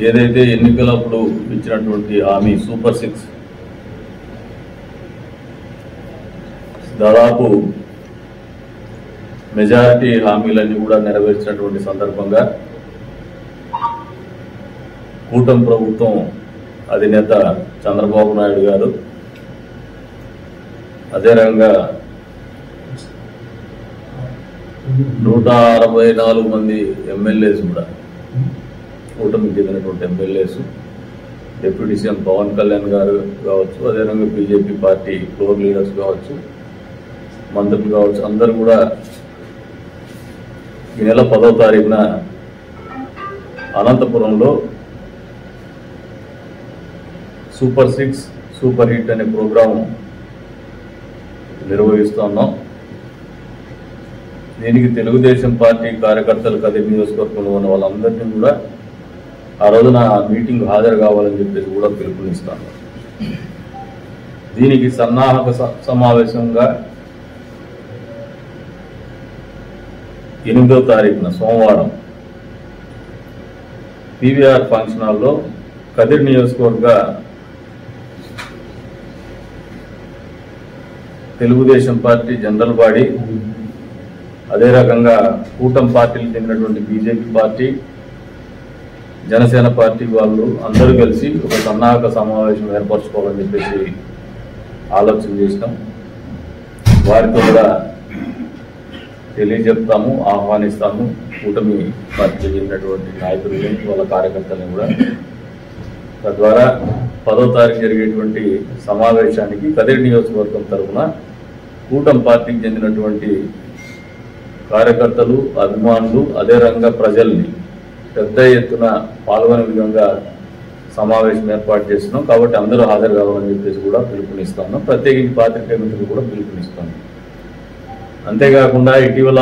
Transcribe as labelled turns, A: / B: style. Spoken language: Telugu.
A: ఏదైతే ఎన్నికలప్పుడు ఇచ్చినటువంటి హామీ సూపర్ 6 దాదాపు మెజారిటీ హామీలన్నీ కూడా నెరవేర్చినటువంటి సందర్భంగా కూటమి ప్రభుత్వం అధినేత చంద్రబాబు నాయుడు గారు అదే రకంగా 164 మంది ఎమ్మెల్యేస్ కూడా కూటమికి చెందినటువంటి MLAs deputy CM Pawan Kalyan garu కావచ్చు, అదేవిధంగా బీజేపీ పార్టీ ఫ్లోర్ లీడర్స్ కావచ్చు, మంత్రులు కావచ్చు, అందరూ కూడా ఈ నెల 10వ తారీఖున అనంతపురంలో సూపర్ 6 సూపర్ హిట్ అనే ప్రోగ్రాం నిర్వహిస్తున్నాం. దీనికి తెలుగుదేశం పార్టీ కార్యకర్తలు కదిరి నియోజకవర్గంలో ఉన్న వాళ్ళందరినీ కూడా ఆ రోజున మీటింగ్ హాజరు కావాలని చెప్పేసి కూడా పిలుపునిస్తాను. దీనికి సన్నాహక సమావేశంగా 8వ తారీఖున సోమవారం పీవీఆర్ ఫంక్షన్ హాల్లో కదిరి నియోజకవర్గ తెలుగుదేశం పార్టీ జనరల్ బాడీ, అదే రకంగా కూటమి పార్టీలకు చెందినటువంటి బీజేపీ పార్టీ, జనసేన పార్టీ వాళ్ళు అందరూ కలిసి ఒక సన్నాహక సమావేశం ఏర్పరచుకోవాలని చెప్పేసి ఆలోచన చేసినాం. వారితో కూడా తెలియజెప్తాము, ఆహ్వానిస్తాము. కూటమి పార్టీకి చెందినటువంటి నాయకులని, వాళ్ళ కార్యకర్తలను కూడా. తద్వారా 10వ తారీఖు జరిగేటువంటి సమావేశానికి కదిరి నియోజకవర్గం తరఫున కూటమి పార్టీకి చెందినటువంటి కార్యకర్తలు, అభిమానులు, అదే రకంగా ప్రజల్ని పెద్ద ఎత్తున పాల్గొనే విధంగా సమావేశం ఏర్పాటు చేస్తున్నాం. కాబట్టి అందరూ హాజరు కావాలని చెప్పేసి కూడా పిలుపునిస్తాను. ప్రత్యేకించి పాత్రికేయ మిత్రులు కూడా పిలుపునిస్తాను. అంతేకాకుండా ఇటీవల